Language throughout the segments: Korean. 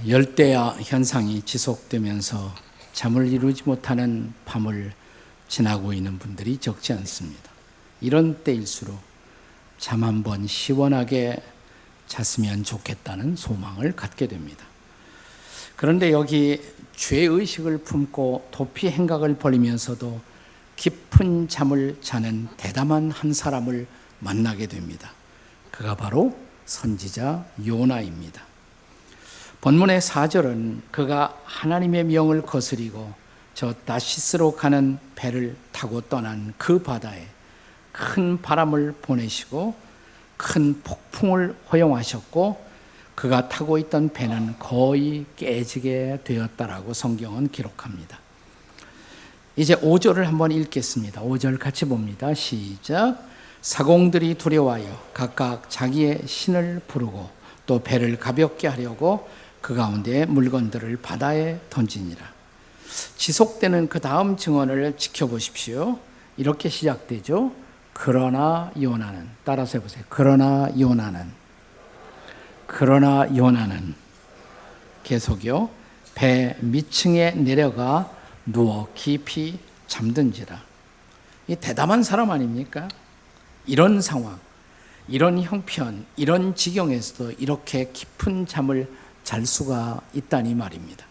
열대야 현상이 지속되면서 잠을 이루지 못하는 밤을 지나고 있는 분들이 적지 않습니다. 이런 때일수록 잠 한번 시원하게 잤으면 좋겠다는 소망을 갖게 됩니다. 그런데 여기 죄의식을 품고 도피 행각을 벌이면서도 깊은 잠을 자는 대담한 한 사람을 만나게 됩니다. 그가 바로 선지자 요나입니다. 본문의 4절은 그가 하나님의 명을 거스리고 저 다시스로 가는 배를 타고 떠난 그 바다에 큰 바람을 보내시고 큰 폭풍을 허용하셨고 그가 타고 있던 배는 거의 깨지게 되었다라고 성경은 기록합니다. 이제 5절을 한번 읽겠습니다. 5절 같이 봅니다. 시작. 사공들이 두려워하여 각각 자기의 신을 부르고 또 배를 가볍게 하려고 그 가운데 물건들을 바다에 던지니라. 지속되는 그 다음 증언을 지켜보십시오. 이렇게 시작되죠. 그러나 요나는, 따라서 해보세요. 그러나 요나는 계속요. 배 밑층에 내려가 누워 깊이 잠든지라. 이 대담한 사람 아닙니까? 이런 상황, 이런 형편, 이런 지경에서도 이렇게 깊은 잠을 잘 수가 있다니 말입니다.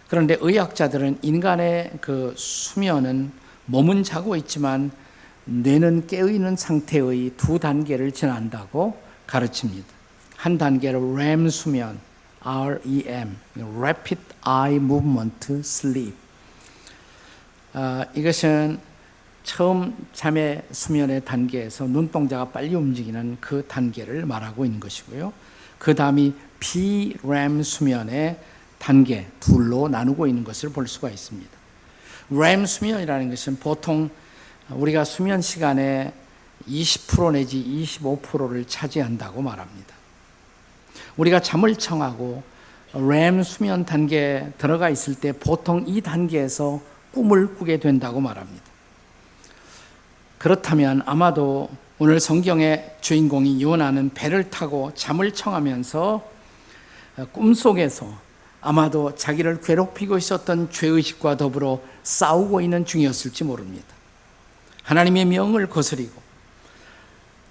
그런데 의학자들은 인간의 그 수면은 몸은 자고 있지만 뇌는 깨어있는 상태의 두 단계를 지난다고 가르칩니다. 한 단계를 REM 수면, REM, Rapid Eye Movement Sleep. 이것은 처음 잠의 수면의 단계에서 눈동자가 빨리 움직이는 그 단계를 말하고 있는 것이고요. 그 다음이 BREM 수면의 단계 둘로 나누고 있는 것을 볼 수가 있습니다. REM 수면이라는 것은 보통 우리가 수면 시간의 20% 내지 25%를 차지한다고 말합니다. 우리가 잠을 청하고 REM 수면 단계에 들어가 있을 때 보통 이 단계에서 꿈을 꾸게 된다고 말합니다. 그렇다면 아마도 오늘 성경의 주인공이 요나는 배를 타고 잠을 청하면서 꿈속에서 아마도 자기를 괴롭히고 있었던 죄의식과 더불어 싸우고 있는 중이었을지 모릅니다. 하나님의 명을 거스리고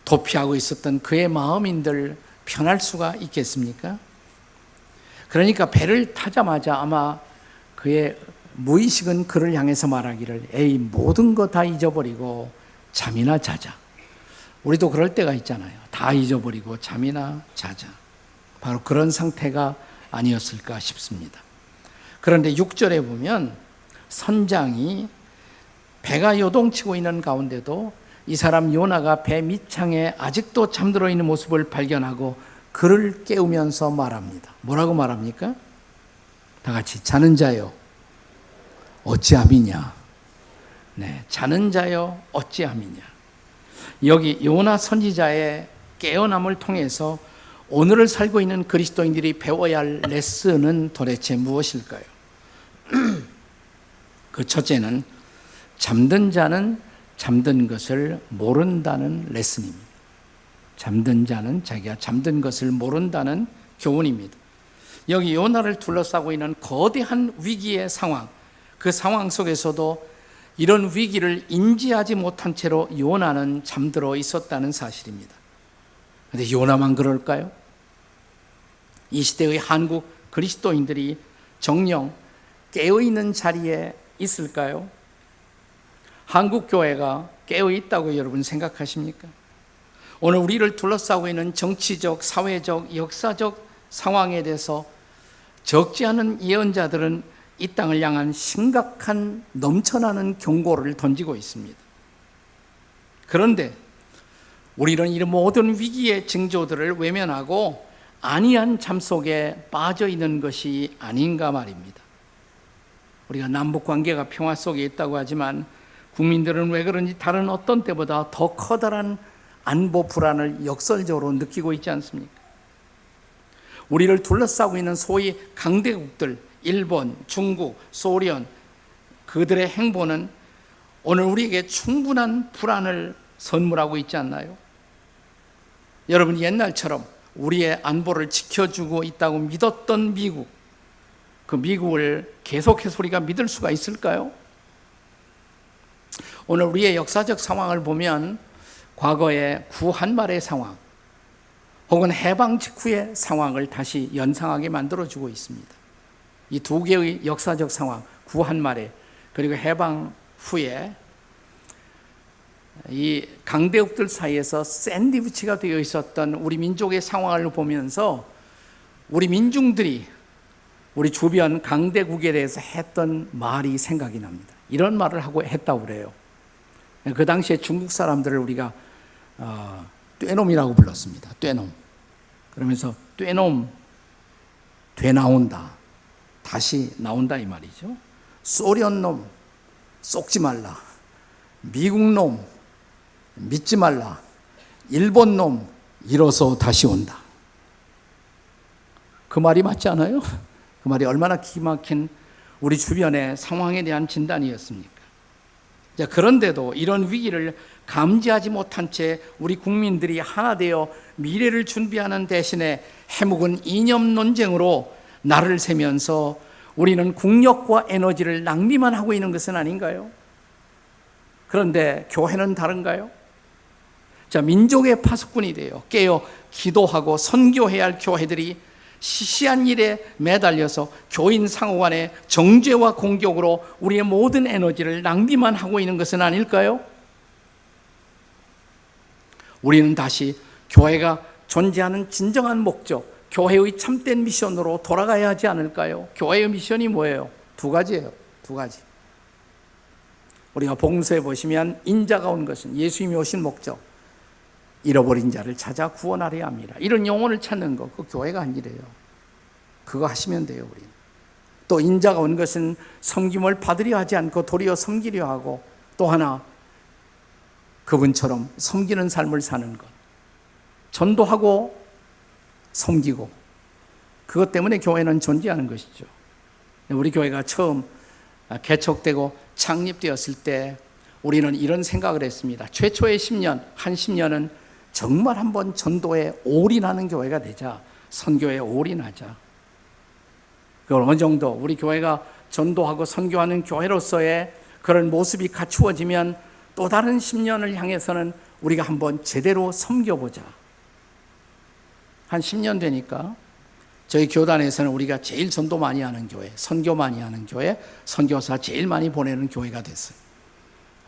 도피하고 있었던 그의 마음인들 편할 수가 있겠습니까? 그러니까 배를 타자마자 아마 그의 무의식은 그를 향해서 말하기를 에이 모든 거 다 잊어버리고 잠이나 자자. 우리도 그럴 때가 있잖아요. 다 잊어버리고 잠이나 자자. 바로 그런 상태가 아니었을까 싶습니다. 그런데 6절에 보면 선장이 배가 요동치고 있는 가운데도 이 사람 요나가 배 밑창에 아직도 잠들어 있는 모습을 발견하고 그를 깨우면서 말합니다. 뭐라고 말합니까? 다 같이 자는 자여 어찌함이냐. 자는 자여 어찌함이냐. 여기 요나 선지자의 깨어남을 통해서 오늘을 살고 있는 그리스도인들이 배워야 할 레슨은 도대체 무엇일까요? 그 첫째는 잠든 자는 잠든 것을 모른다는 레슨입니다. 잠든 자는 자기가 잠든 것을 모른다는 교훈입니다. 여기 요나를 둘러싸고 있는 거대한 위기의 상황, 그 상황 속에서도 이런 위기를 인지하지 못한 채로 요나는 잠들어 있었다는 사실입니다. 그런데 요나만 그럴까요? 이 시대의 한국 그리스도인들이 정녕 깨어있는 자리에 있을까요? 한국 교회가 깨어있다고 여러분 생각하십니까? 오늘 우리를 둘러싸고 있는 정치적, 사회적, 역사적 상황에 대해서 적지 않은 예언자들은 이 땅을 향한 심각한 넘쳐나는 경고를 던지고 있습니다. 그런데 우리는 이 모든 위기의 징조들을 외면하고 안이한 잠 속에 빠져 있는 것이 아닌가 말입니다. 우리가 남북 관계가 평화 속에 있다고 하지만 국민들은 왜 그런지 다른 어떤 때보다 더 커다란 안보 불안을 역설적으로 느끼고 있지 않습니까? 우리를 둘러싸고 있는 소위 강대국들, 일본, 중국, 소련, 그들의 행보는 오늘 우리에게 충분한 불안을 선물하고 있지 않나요? 여러분, 옛날처럼 우리의 안보를 지켜주고 있다고 믿었던 미국, 그 미국을 계속해서 우리가 믿을 수가 있을까요? 오늘 우리의 역사적 상황을 보면 과거의 구한말의 상황 혹은 해방 직후의 상황을 다시 연상하게 만들어주고 있습니다. 이 두 개의 역사적 상황, 구한말에 그리고 해방 후에 이 강대국들 사이에서 샌드위치가 되어 있었던 우리 민족의 상황을 보면서 우리 민중들이 우리 주변 강대국에 대해서 했던 말이 생각이 납니다. 이런 말을 하고 했다고 그래요. 그 당시에 중국 사람들을 우리가 떼놈이라고 불렀습니다. 떼놈. 그러면서 떼놈, 되나온다. 다시 나온다 이 말이죠. 소련놈, 쏙지 말라. 미국놈, 믿지 말라. 일본놈, 일어서 다시 온다. 그 말이 맞지 않아요? 그 말이 얼마나 기막힌 우리 주변의 상황에 대한 진단이었습니까? 자, 그런데도 이런 위기를 감지하지 못한 채 우리 국민들이 하나 되어 미래를 준비하는 대신에 해묵은 이념 논쟁으로 날을 새면서 우리는 국력과 에너지를 낭비만 하고 있는 것은 아닌가요? 그런데 교회는 다른가요? 자, 민족의 파수꾼이 되어 깨어 기도하고 선교해야 할 교회들이 시시한 일에 매달려서 교인 상호간의 정죄와 공격으로 우리의 모든 에너지를 낭비만 하고 있는 것은 아닐까요? 우리는 다시 교회가 존재하는 진정한 목적, 교회의 참된 미션으로 돌아가야 하지 않을까요? 교회의 미션이 뭐예요? 두 가지예요. 두 가지. 우리가 복음서에 보시면 인자가 온 것은 예수님이 오신 목적, 잃어버린 자를 찾아 구원하려 합니다. 이런 영혼을 찾는 거, 그 교회가 한 일이에요. 그거 하시면 돼요, 우리는. 또 인자가 온 것은 섬김을 받으려 하지 않고 도리어 섬기려 하고, 또 하나 그분처럼 섬기는 삶을 사는 것. 전도하고 섬기고, 그것 때문에 교회는 존재하는 것이죠. 우리 교회가 처음 개척되고 창립되었을 때 우리는 이런 생각을 했습니다. 최초의 10년, 한 10년은 정말 한번 전도에 올인하는 교회가 되자, 선교에 올인하자. 그걸 어느 정도 우리 교회가 전도하고 선교하는 교회로서의 그런 모습이 갖추어지면 또 다른 10년을 향해서는 우리가 한번 제대로 섬겨보자. 한 10년 되니까 저희 교단에서는 우리가 제일 전도 많이 하는 교회, 선교 많이 하는 교회, 선교사 제일 많이 보내는 교회가 됐어요.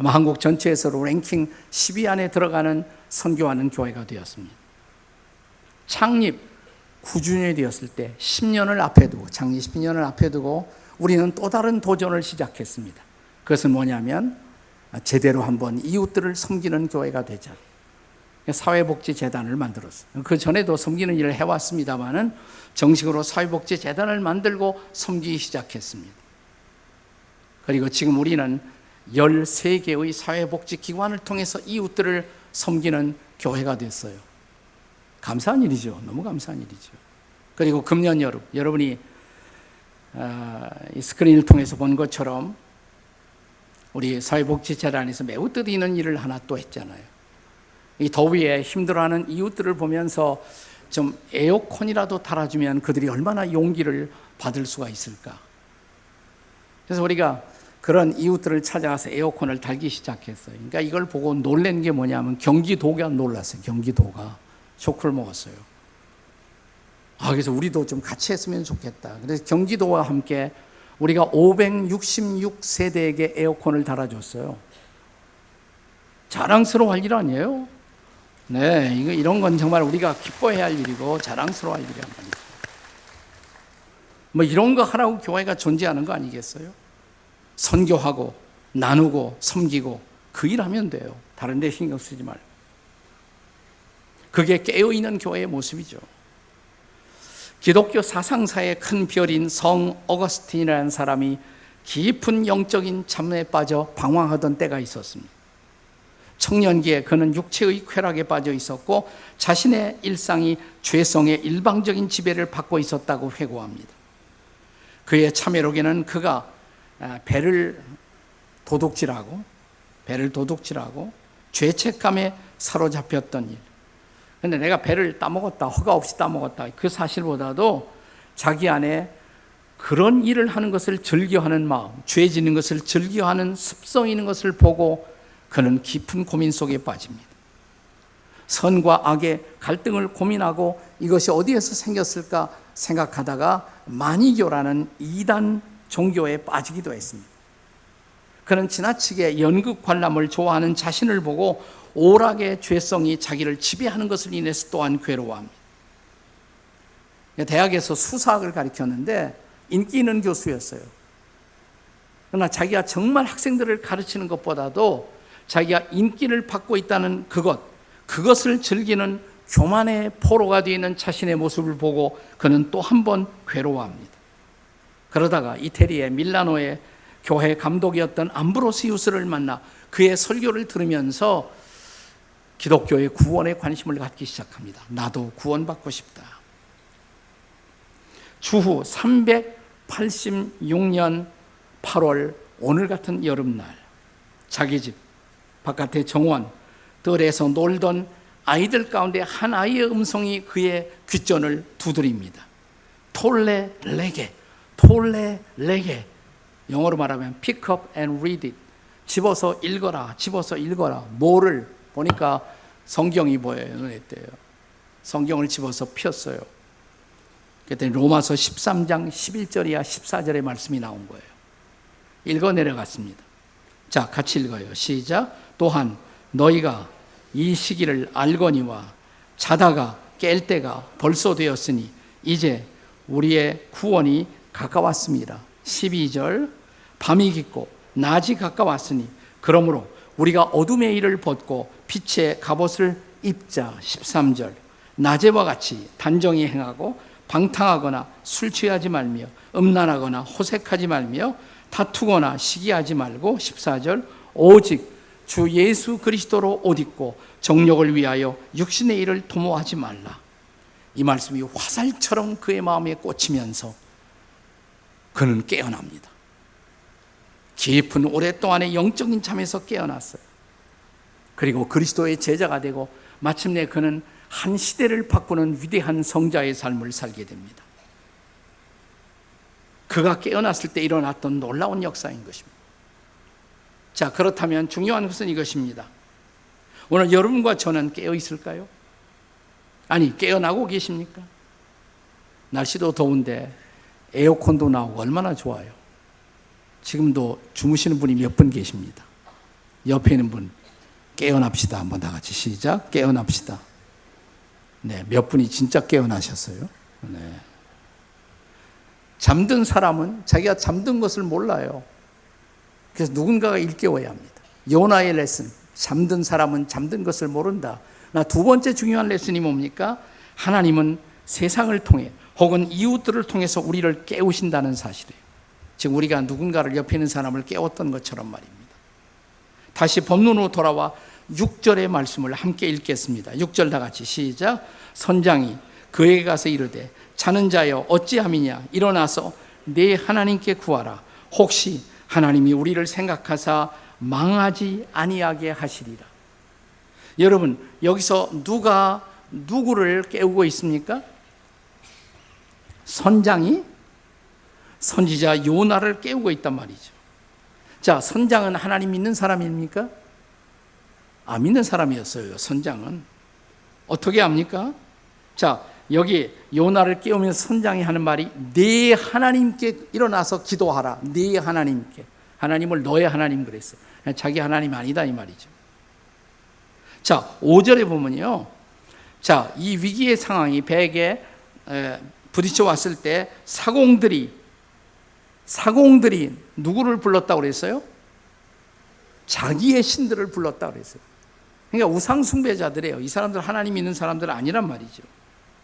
아마 한국 전체에서도 랭킹 10위 안에 들어가는 선교하는 교회가 되었습니다. 창립 9주년이 되었을 때 10년을 앞에 두고, 창립 10년을 앞에 두고 우리는 또 다른 도전을 시작했습니다. 그것은 뭐냐면 제대로 한번 이웃들을 섬기는 교회가 되자. 사회복지재단을 만들었어요. 그 전에도 섬기는 일을 해왔습니다마는 정식으로 사회복지재단을 만들고 섬기기 시작했습니다. 그리고 지금 우리는 13개의 사회복지기관을 통해서 이웃들을 섬기는 교회가 됐어요. 감사한 일이죠. 너무 감사한 일이죠. 그리고 금년 여름, 여러분이 이 스크린을 통해서 본 것처럼 우리 사회복지재단에서 매우 뜻있는 일을 하나 또 했잖아요. 이 더위에 힘들어하는 이웃들을 보면서 좀 에어컨이라도 달아주면 그들이 얼마나 용기를 받을 수가 있을까. 그래서 우리가 그런 이웃들을 찾아가서 에어컨을 달기 시작했어요. 그러니까 이걸 보고 놀란 게 뭐냐면 경기도가 놀랐어요. 경기도가 쇼크를 먹었어요. 그래서 우리도 좀 같이 했으면 좋겠다. 그래서 경기도와 함께 우리가 566세대에게 에어컨을 달아줬어요. 자랑스러워할 일 아니에요? 네, 이런 건 정말 우리가 기뻐해야 할 일이고 자랑스러워할 일이란 말이죠. 뭐 이런 거 하라고 교회가 존재하는 거 아니겠어요? 선교하고 나누고 섬기고 그 일 하면 돼요. 다른 데 신경 쓰지 말고. 그게 깨어있는 교회의 모습이죠. 기독교 사상사의 큰 별인 성 어거스틴이라는 사람이 깊은 영적인 잠에 빠져 방황하던 때가 있었습니다. 청년기에 그는 육체의 쾌락에 빠져 있었고 자신의 일상이 죄성의 일방적인 지배를 받고 있었다고 회고합니다. 그의 참회록에는 그가 배를 도둑질하고 죄책감에 사로잡혔던 일, 근데 내가 배를 따먹었다, 허가 없이 따먹었다, 그 사실보다도 자기 안에 그런 일을 하는 것을 즐겨하는 마음, 죄 짓는 것을 즐겨하는 습성 있는 것을 보고 그는 깊은 고민 속에 빠집니다. 선과 악의 갈등을 고민하고 이것이 어디에서 생겼을까 생각하다가 마니교라는 이단 종교에 빠지기도 했습니다. 그는 지나치게 연극 관람을 좋아하는 자신을 보고 오락의 죄성이 자기를 지배하는 것을 인해서 또한 괴로워합니다. 대학에서 수사학을 가르쳤는데 인기 있는 교수였어요. 그러나 자기가 정말 학생들을 가르치는 것보다도 자기가 인기를 받고 있다는 그것을 즐기는 교만의 포로가 되어 있는 자신의 모습을 보고 그는 또 한 번 괴로워합니다. 그러다가 이태리의 밀라노의 교회 감독이었던 암브로시우스를 만나 그의 설교를 들으면서 기독교의 구원에 관심을 갖기 시작합니다. 나도 구원받고 싶다. 주후 386년 8월 오늘 같은 여름날 자기 집 바깥의 정원 들에서 놀던 아이들 가운데 한 아이의 음성이 그의 귓전을 두드립니다. 톨레 레게, 톨레 레게. 영어로 말하면 pick up and read it. 집어서 읽어라, 집어서 읽어라. 뭐를 보니까 성경이 보여요. 눈에 띄어요. 성경을 집어서 폈어요. 그랬더니 로마서 13장 11절이야 14절의 말씀이 나온 거예요. 읽어 내려갔습니다. 자, 같이 읽어요. 시작. 또한 너희가 이 시기를 알거니와 자다가 깰 때가 벌써 되었으니 이제 우리의 구원이 가까웠습니다. 12절. 밤이 깊고 낮이 가까웠으니 그러므로 우리가 어둠의 일을 벗고 빛의 갑옷을 입자. 13절. 낮에와 같이 단정히 행하고 방탕하거나 술 취하지 말며 음란하거나 호색하지 말며 다투거나 시기하지 말고 14절. 오직 주 예수 그리스도로 옷 입고 정욕을 위하여 육신의 일을 도모하지 말라. 이 말씀이 화살처럼 그의 마음에 꽂히면서 그는 깨어납니다. 깊은 오랫동안의 영적인 잠에서 깨어났어요. 그리고 그리스도의 제자가 되고 마침내 그는 한 시대를 바꾸는 위대한 성자의 삶을 살게 됩니다. 그가 깨어났을 때 일어났던 놀라운 역사인 것입니다. 자, 그렇다면 중요한 것은 이것입니다. 오늘 여러분과 저는 깨어 있을까요? 아니, 깨어나고 계십니까? 날씨도 더운데 에어컨도 나오고 얼마나 좋아요. 지금도 주무시는 분이 몇 분 계십니다. 옆에 있는 분 깨어납시다. 한번 다 같이 시작. 깨어납시다. 네, 몇 분이 진짜 깨어나셨어요. 네. 잠든 사람은 자기가 잠든 것을 몰라요. 그래서 누군가가 일깨워야 합니다. 요나의 레슨. 잠든 사람은 잠든 것을 모른다. 두 번째 중요한 레슨이 뭡니까? 하나님은 세상을 통해 혹은 이웃들을 통해서 우리를 깨우신다는 사실이에요. 지금 우리가 누군가를 옆에 있는 사람을 깨웠던 것처럼 말입니다. 다시 본문으로 돌아와 6절의 말씀을 함께 읽겠습니다. 6절 다 같이 시작. 선장이 그에게 가서 이르되 자는 자여 어찌함이냐 일어나서 내 하나님께 구하라. 혹시 하나님이 우리를 생각하사 망하지 아니하게 하시리라. 여러분, 여기서 누가 누구를 깨우고 있습니까? 선장이 선지자 요나를 깨우고 있단 말이죠. 자, 선장은 하나님 믿는 사람입니까? 믿는 사람이었어요. 선장은. 어떻게 합니까? 자, 여기 요나를 깨우면서 선장이 하는 말이 네 하나님께 일어나서 기도하라. 네 하나님께. 하나님을 너의 하나님 그랬어요. 자기 하나님 아니다 이 말이죠. 자, 5절에 보면요. 자, 이 위기의 상황이 배에게 부딪혀 왔을 때 사공들이 누구를 불렀다고 그랬어요? 자기의 신들을 불렀다고 그랬어요. 그러니까 우상 숭배자들이에요. 이 사람들 하나님 믿는 사람들은 아니란 말이죠.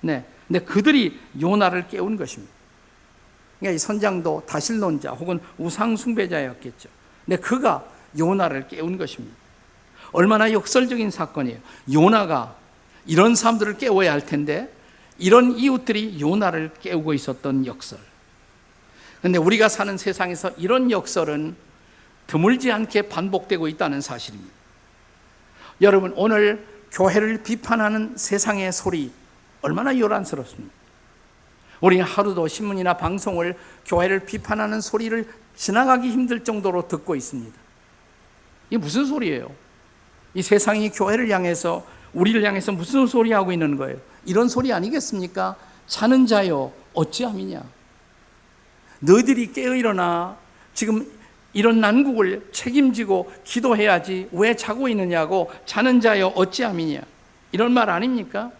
네. 근데 그들이 요나를 깨운 것입니다. 그러니까 이 선장도 다실론자 혹은 우상 숭배자였겠죠. 근데 그가 요나를 깨운 것입니다. 얼마나 역설적인 사건이에요. 요나가 이런 사람들을 깨워야 할 텐데 이런 이웃들이 요나를 깨우고 있었던 역설. 그런데 우리가 사는 세상에서 이런 역설은 드물지 않게 반복되고 있다는 사실입니다. 여러분, 오늘 교회를 비판하는 세상의 소리 얼마나 요란스럽습니까? 우리는 하루도 신문이나 방송을 교회를 비판하는 소리를 지나가기 힘들 정도로 듣고 있습니다. 이게 무슨 소리예요? 이 세상이 교회를 향해서, 우리를 향해서 무슨 소리 하고 있는 거예요? 이런 소리 아니겠습니까? 자는 자여 어찌함이냐? 너희들이 깨어 일어나 지금 이런 난국을 책임지고 기도해야지 왜 자고 있느냐고, 자는 자여 어찌함이냐, 이런 말 아닙니까?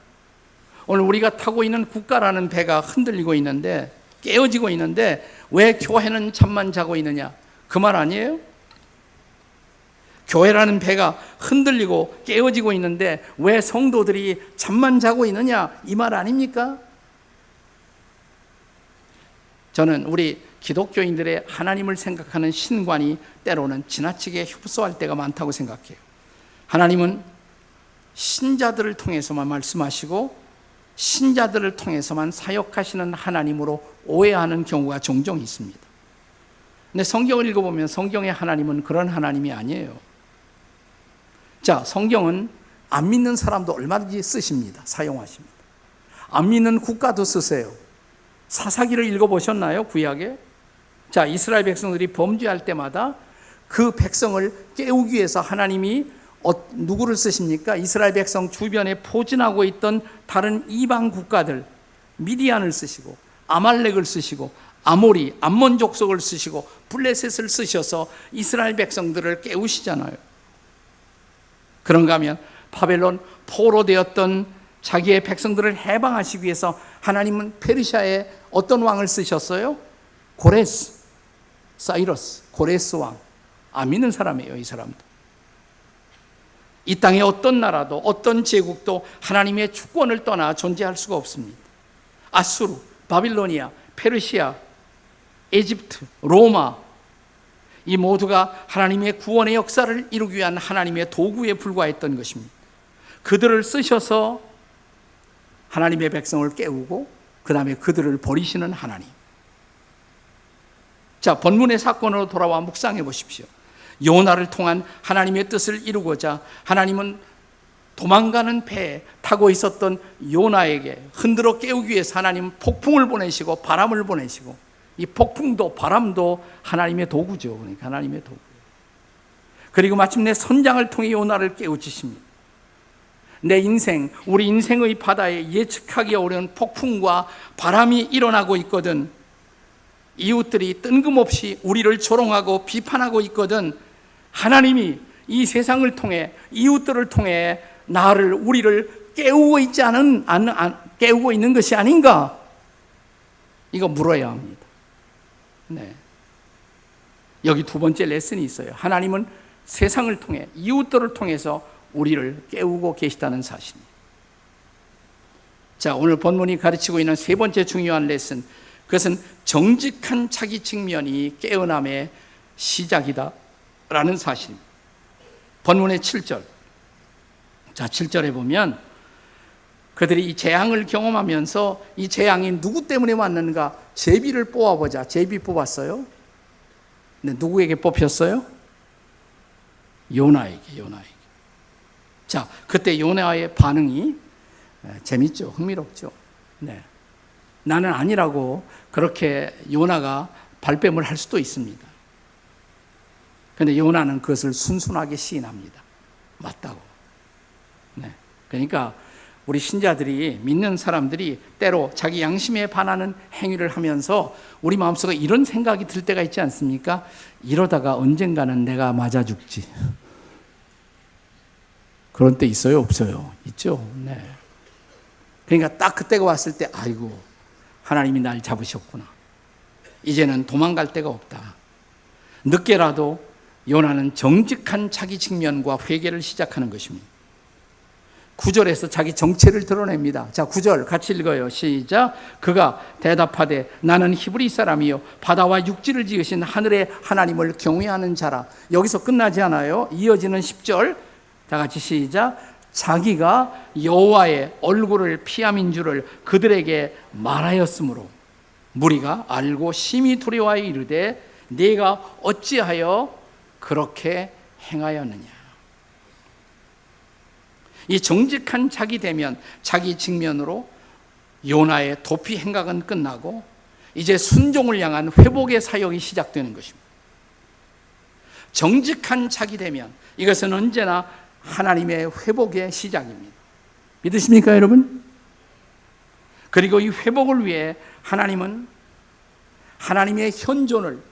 오늘 우리가 타고 있는 국가라는 배가 흔들리고 있는데, 깨어지고 있는데 왜 교회는 잠만 자고 있느냐, 그 말 아니에요? 교회라는 배가 흔들리고 깨어지고 있는데 왜 성도들이 잠만 자고 있느냐, 이 말 아닙니까? 저는 우리 기독교인들의 하나님을 생각하는 신관이 때로는 지나치게 협소할 때가 많다고 생각해요. 하나님은 신자들을 통해서만 말씀하시고 신자들을 통해서만 사역하시는 하나님으로 오해하는 경우가 종종 있습니다. 근데 성경을 읽어보면 성경의 하나님은 그런 하나님이 아니에요. 자, 성경은 안 믿는 사람도 얼마든지 쓰십니다. 사용하십니다. 안 믿는 국가도 쓰세요. 사사기를 읽어보셨나요? 구약에? 자, 이스라엘 백성들이 범죄할 때마다 그 백성을 깨우기 위해서 하나님이 누구를 쓰십니까? 이스라엘 백성 주변에 포진하고 있던 다른 이방 국가들, 미디안을 쓰시고 아말렉을 쓰시고 아모리, 암몬 족속을 쓰시고 블레셋을 쓰셔서 이스라엘 백성들을 깨우시잖아요. 그런가 하면 바벨론 포로되었던 자기의 백성들을 해방하시기 위해서 하나님은 페르시아에 어떤 왕을 쓰셨어요? 고레스, 사이러스, 고레스 왕. 안 믿는 사람이에요, 이 사람도. 이 땅의 어떤 나라도 어떤 제국도 하나님의 주권을 떠나 존재할 수가 없습니다. 아수르, 바빌로니아, 페르시아, 에집트, 로마, 이 모두가 하나님의 구원의 역사를 이루기 위한 하나님의 도구에 불과했던 것입니다. 그들을 쓰셔서 하나님의 백성을 깨우고 그 다음에 그들을 버리시는 하나님. 자, 본문의 사건으로 돌아와 묵상해 보십시오. 요나를 통한 하나님의 뜻을 이루고자 하나님은 도망가는 배에 타고 있었던 요나에게 흔들어 깨우기 위해서 하나님은 폭풍을 보내시고 바람을 보내시고, 이 폭풍도 바람도 하나님의 도구죠. 그러니까 하나님의 도구. 그리고 마침내 선장을 통해 요나를 깨우치십니다. 내 인생, 우리 인생의 바다에 예측하기 어려운 폭풍과 바람이 일어나고 있거든. 이웃들이 뜬금없이 우리를 조롱하고 비판하고 있거든. 하나님이 이 세상을 통해, 이웃들을 통해 우리를 깨우고 깨우고 있는 것이 아닌가? 이거 물어야 합니다. 네. 여기 두 번째 레슨이 있어요. 하나님은 세상을 통해, 이웃들을 통해서 우리를 깨우고 계시다는 사실입니다. 자, 오늘 본문이 가르치고 있는 세 번째 중요한 레슨, 그것은 정직한 자기 직면이 깨어남의 시작이다 라는 사실입니다. 본문의 7절. 자, 7절에 보면 그들이 이 재앙을 경험하면서 이 재앙이 누구 때문에 왔는가 제비를 뽑아보자. 제비 뽑았어요. 근데 누구에게 뽑혔어요? 요나에게. 자, 그때 요나의 반응이 재밌죠. 흥미롭죠. 네. 나는 아니라고 그렇게 요나가 발뺌을 할 수도 있습니다. 그런데 요나는 그것을 순순하게 시인합니다. 맞다고. 네. 그러니까 우리 신자들이, 믿는 사람들이 때로 자기 양심에 반하는 행위를 하면서 우리 마음속에 이런 생각이 들 때가 있지 않습니까? 이러다가 언젠가는 내가 맞아 죽지. 그런 때 있어요? 없어요? 있죠? 네. 그러니까 딱 그때가 왔을 때, 아이고, 하나님이 날 잡으셨구나. 이제는 도망갈 데가 없다. 늦게라도 요나는 정직한 자기 직면과 회개를 시작하는 것입니다. 9절에서 자기 정체를 드러냅니다. 자, 9절 같이 읽어요. 시작. 그가 대답하되 나는 히브리 사람이요 바다와 육지를 지으신 하늘의 하나님을 경외하는 자라. 여기서 끝나지 않아요. 이어지는 10절 다 같이 시작. 자기가 여호와의 얼굴을 피함인 줄을 그들에게 말하였으므로 무리가 알고 심히 두려워하여 이르되 네가 어찌하여 그렇게 행하였느냐. 이 정직한 자기 대면, 자기 직면으로 요나의 도피 행각은 끝나고 이제 순종을 향한 회복의 사역이 시작되는 것입니다. 정직한 자기 대면, 이것은 언제나 하나님의 회복의 시작입니다. 믿으십니까, 여러분? 그리고 이 회복을 위해 하나님은 하나님의 현존을,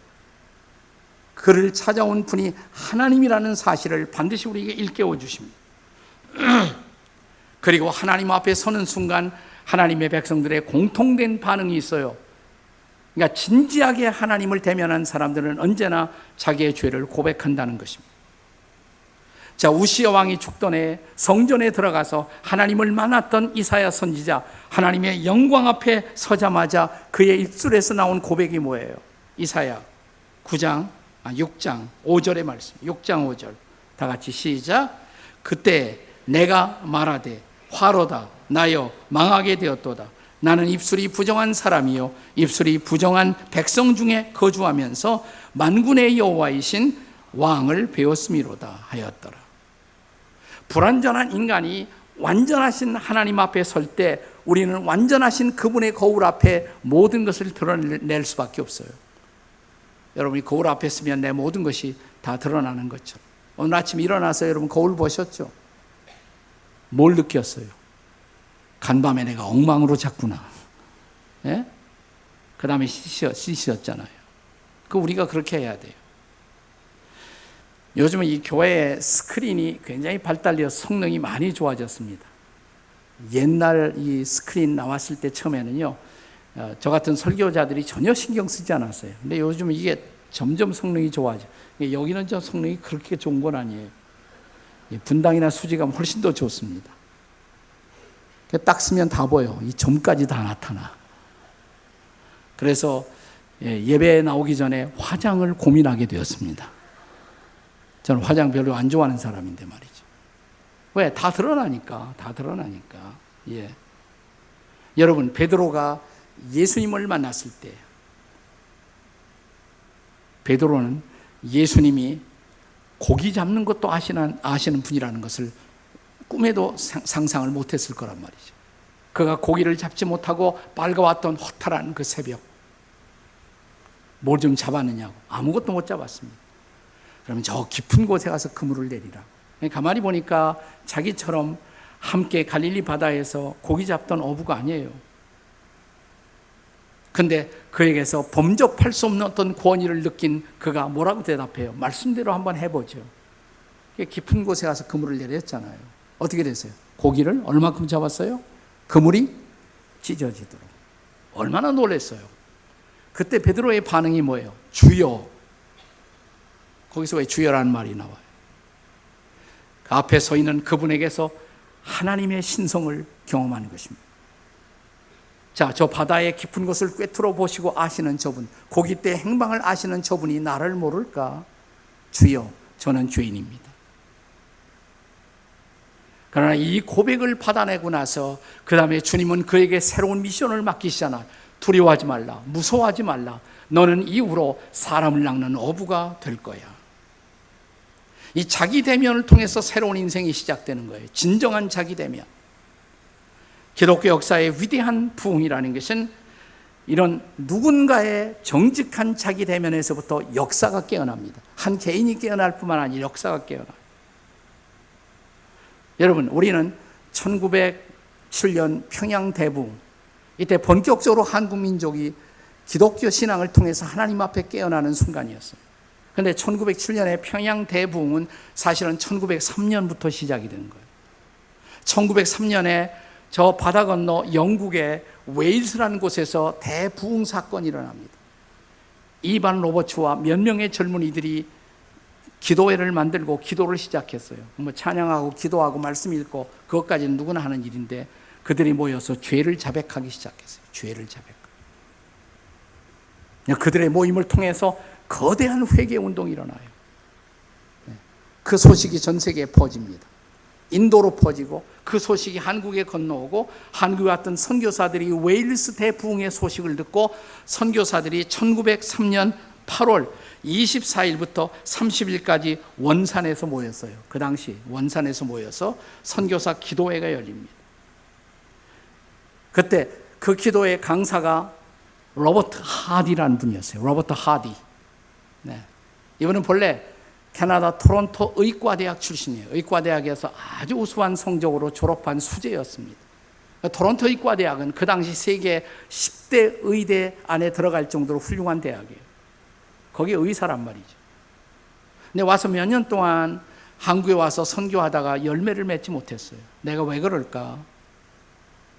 그를 찾아온 분이 하나님이라는 사실을 반드시 우리에게 일깨워 주십니다. 그리고 하나님 앞에 서는 순간 하나님의 백성들의 공통된 반응이 있어요. 그러니까 진지하게 하나님을 대면한 사람들은 언제나 자기의 죄를 고백한다는 것입니다. 자, 우시야 왕이 죽던 해 성전에 들어가서 하나님을 만났던 이사야 선지자, 하나님의 영광 앞에 서자마자 그의 입술에서 나온 고백이 뭐예요? 이사야 6장 5절의 말씀. 6장 5절 다 같이 시작. 그때 내가 말하되 화로다 나여 망하게 되었도다. 나는 입술이 부정한 사람이요 입술이 부정한 백성 중에 거주하면서 만군의 여호와이신 왕을 배웠음이로다 하였더라. 불완전한 인간이 완전하신 하나님 앞에 설 때 우리는 완전하신 그분의 거울 앞에 모든 것을 드러낼 수밖에 없어요. 여러분이 거울 앞에 서면 내 모든 것이 다 드러나는 것처럼. 오늘 아침 일어나서 여러분 거울 보셨죠? 뭘 느꼈어요? 간밤에 내가 엉망으로 잤구나. 예? 그 다음에 씻으셨잖아요. 그 우리가 그렇게 해야 돼요. 요즘은 이 교회의 스크린이 굉장히 발달되어서 성능이 많이 좋아졌습니다. 옛날 이 스크린 나왔을 때 처음에는요, 저 같은 설교자들이 전혀 신경 쓰지 않았어요. 근데 요즘 이게 점점 성능이 좋아져. 여기는 저 성능이 그렇게 좋은 건 아니에요. 분당이나 수지가 훨씬 더 좋습니다. 딱 쓰면 다 보여. 이 점까지 다 나타나. 그래서 예배에 나오기 전에 화장을 고민하게 되었습니다. 저는 화장 별로 안 좋아하는 사람인데 말이죠. 왜? 다 드러나니까. 예. 여러분, 베드로가 예수님을 만났을 때 베드로는 예수님이 고기 잡는 것도 아시는 분이라는 것을 꿈에도 상상을 못했을 거란 말이죠. 그가 고기를 잡지 못하고 밝아왔던 허탈한 그 새벽, 뭘 좀 잡았느냐고. 아무것도 못 잡았습니다. 그러면 저 깊은 곳에 가서 그물을 내리라. 가만히 보니까 자기처럼 함께 갈릴리 바다에서 고기 잡던 어부가 아니에요. 근데 그에게서 범접할 수 없는 어떤 권위를 느낀 그가 뭐라고 대답해요? 말씀대로 한번 해보죠. 깊은 곳에 가서 그물을 내렸잖아요. 어떻게 됐어요? 고기를 얼마큼 잡았어요? 그물이 찢어지도록. 얼마나 놀랐어요. 그때 베드로의 반응이 뭐예요? 주여. 거기서 왜 주여라는 말이 나와요? 그 앞에 서 있는 그분에게서 하나님의 신성을 경험하는 것입니다. 자, 저 바다의 깊은 곳을 꿰뚫어 보시고 아시는 저분, 고기 때 행방을 아시는 저분이 나를 모를까? 주여, 저는 죄인입니다. 그러나 이 고백을 받아내고 나서 그 다음에 주님은 그에게 새로운 미션을 맡기시잖아요. 두려워하지 말라, 무서워하지 말라. 너는 이후로 사람을 낚는 어부가 될 거야. 이 자기 대면을 통해서 새로운 인생이 시작되는 거예요. 진정한 자기 대면. 기독교 역사의 위대한 부흥이라는 것은 이런 누군가의 정직한 자기 대면에서부터 역사가 깨어납니다. 한 개인이 깨어날 뿐만 아니라 역사가 깨어나요. 여러분, 우리는 1907년 평양 대부흥, 이때 본격적으로 한국 민족이 기독교 신앙을 통해서 하나님 앞에 깨어나는 순간이었어요. 그런데 1907년의 평양 대부흥은 사실은 1903년부터 시작이 된 거예요. 1903년에 저 바다 건너 영국의 웨일스라는 곳에서 대부흥 사건이 일어납니다. 이반 로버츠와 몇 명의 젊은이들이 기도회를 만들고 기도를 시작했어요. 뭐 찬양하고 기도하고 말씀 읽고 그것까지는 누구나 하는 일인데 그들이 모여서 죄를 자백하기 시작했어요. 죄를 자백. 그들의 모임을 통해서 거대한 회개 운동이 일어나요. 그 소식이 전 세계에 퍼집니다. 인도로 퍼지고 그 소식이 한국에 건너오고 한국에 왔던 선교사들이 웨일스 대부흥의 소식을 듣고 선교사들이 1903년 8월 24일부터 30일까지 원산에서 모였어요. 그 당시 원산에서 모여서 선교사 기도회가 열립니다. 그때 그 기도회 강사가 로버트 하디라는 분이었어요. 로버트 하디. 네. 이분은 본래 캐나다 토론토 의과대학 출신이에요. 의과대학에서 아주 우수한 성적으로 졸업한 수재였습니다. 토론토 의과대학은 그 당시 세계 10대 의대 안에 들어갈 정도로 훌륭한 대학이에요. 거기 의사란 말이죠. 근데 와서 몇 년 동안 한국에 와서 선교하다가 열매를 맺지 못했어요. 내가 왜 그럴까?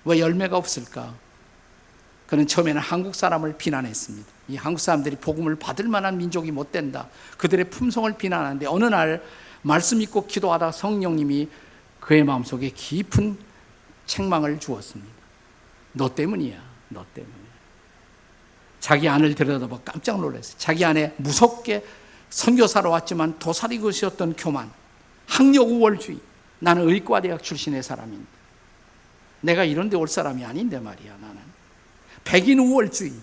왜 열매가 없을까? 그는 처음에는 한국 사람을 비난했습니다. 이 한국 사람들이 복음을 받을 만한 민족이 못 된다. 그들의 품성을 비난하는데 어느 날 말씀 읽고 기도하다 성령님이 그의 마음속에 깊은 책망을 주었습니다. 너 때문이야. 너 때문에. 자기 안을 들여다봐 깜짝 놀랐어요. 자기 안에 무섭게 선교사로 왔지만 도사리것이었던 교만, 학력 우월주의. 나는 의과대학 출신의 사람인데 내가 이런 데 올 사람이 아닌데 말이야. 나는 백인 우월주의.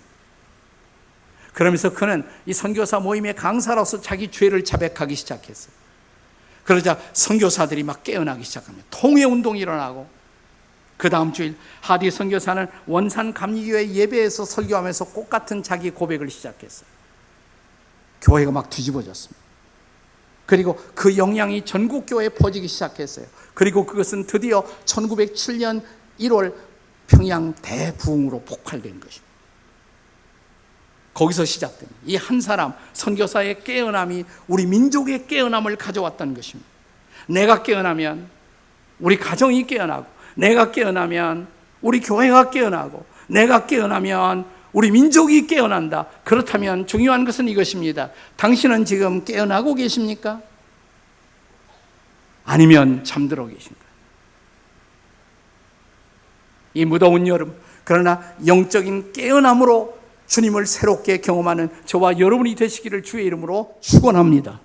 그러면서 그는 이 선교사 모임의 강사로서 자기 죄를 자백하기 시작했어요. 그러자 선교사들이 막 깨어나기 시작합니다. 통회운동이 일어나고 그 다음 주일 하디 선교사는 원산 감리교회 예배에서 설교하면서 꽃같은 자기 고백을 시작했어요. 교회가 막 뒤집어졌습니다. 그리고 그 영향이 전국 교회에 퍼지기 시작했어요. 그리고 그것은 드디어 1907년 1월 평양 대부흥으로 폭발된 것입니다. 거기서 시작됩니다. 이 한 사람 선교사의 깨어남이 우리 민족의 깨어남을 가져왔다는 것입니다. 내가 깨어나면 우리 가정이 깨어나고, 내가 깨어나면 우리 교회가 깨어나고, 내가 깨어나면 우리 민족이 깨어난다. 그렇다면 중요한 것은 이것입니다. 당신은 지금 깨어나고 계십니까? 아니면 잠들어 계신가? 이 무더운 여름, 그러나 영적인 깨어남으로 주님을 새롭게 경험하는 저와 여러분이 되시기를 주의 이름으로 축원합니다.